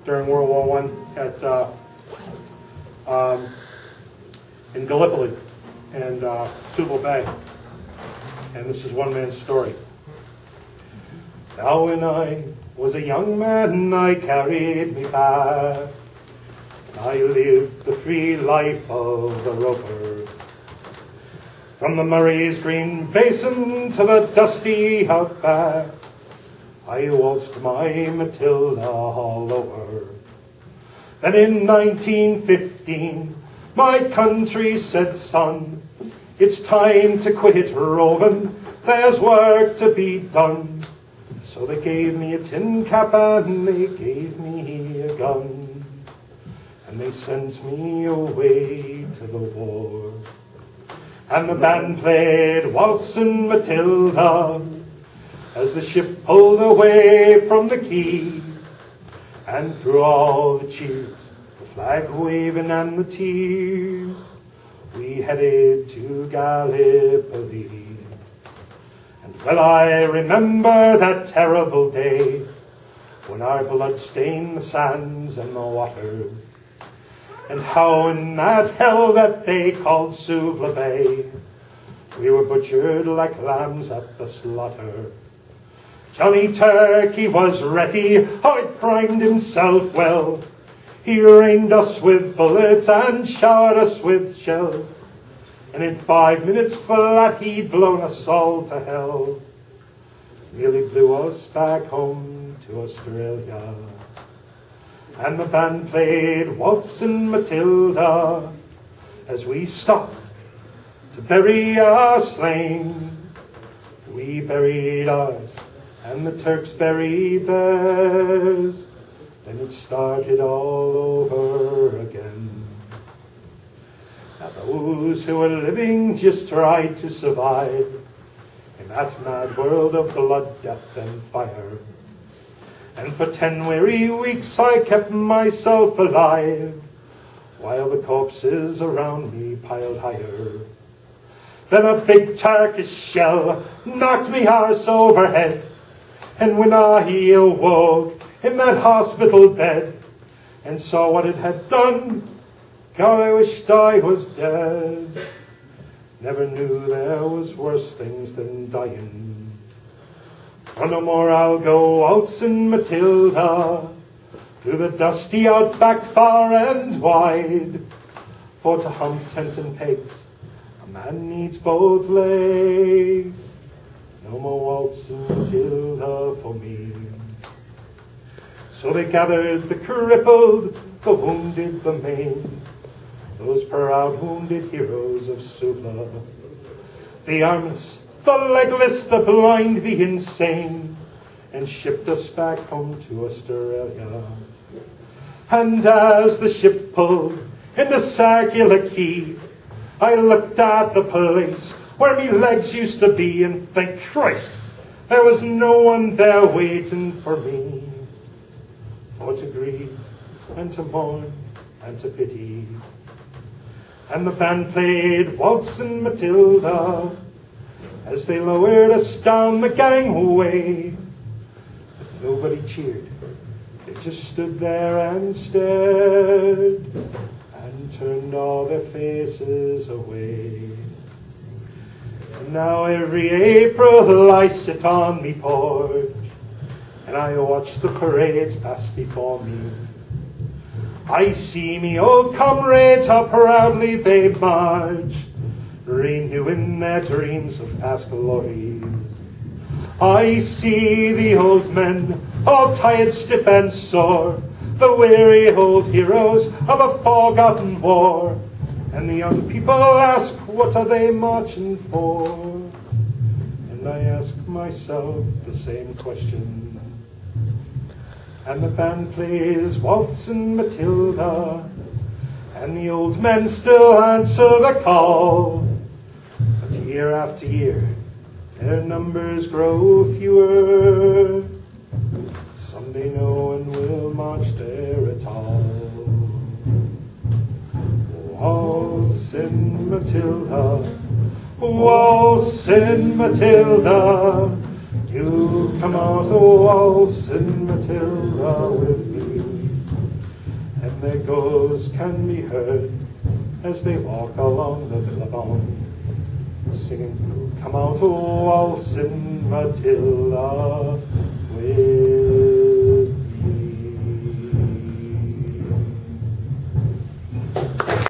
during World War I in Gallipoli and Suville Bay. And this is one man's story. Now when I was a young man, I carried me back. I lived the free life of a roper. From the Murray's green basin to the dusty outback, I waltzed my Matilda all over. Then in 1915, my country said, son, it's time to quit roving, there's work to be done. So they gave me a tin cap and they gave me a gun, and they sent me away to the war. And the band played Waltzing Matilda as the ship pulled away from the quay, and through all the cheers, the flag waving and the tears, we headed to Gallipoli. And well I remember that terrible day when our blood stained the sands and the water, and how in that hell that they called Suville Bay, we were butchered like lambs at the slaughter. Johnny Turkey was ready, how he primed himself well. He rained us with bullets and showered us with shells, and in 5 minutes flat he'd blown us all to hell. Nearly blew us back home to Australia. And the band played Waltzing Matilda as we stopped to bury our slain. We buried ours, and the Turks buried theirs. Then it started all over again. Now those who were living just tried to survive in that mad world of blood, death, and fire. And for 10 weary weeks I kept myself alive, while the corpses around me piled higher. Then a big Turkish shell knocked me arse overhead, and when I awoke in that hospital bed and saw what it had done, God, I wished I was dead. Never knew there was worse things than dying. For no more I'll go waltzing Matilda through the dusty outback far and wide. For to hump tent and pegs, a man needs both legs. No more waltzing Matilda for me. So they gathered the crippled, the wounded, the maimed, those proud wounded heroes of Suvla, the armless, the legless, the blind, the insane, and shipped us back home to Australia. And as the ship pulled into Circular Quay, I looked at the place where me legs used to be, and thank Christ there was no one there waiting for me. For to grieve and to mourn and to pity. And the band played Waltzing Matilda as they lowered us down the gangway. But nobody cheered. They just stood there and stared and turned all their faces away. And now every April I sit on me porch and I watch the parades pass before me. I see me old comrades, how proudly they march, renewing their dreams of past glories. I see the old men, all tired, stiff, and sore, the weary old heroes of a forgotten war. And the young people ask, what are they marching for? And I ask myself the same question. And the band plays Waltzing Matilda, and the old men still answer the call. But year after year, their numbers grow fewer. Someday no one will march there at all. Waltzing Matilda, Waltzing Matilda, you come out a waltzing Matilda with me. echoes can be heard as they walk along the billabong, singing, come out, waltzing Matilda, with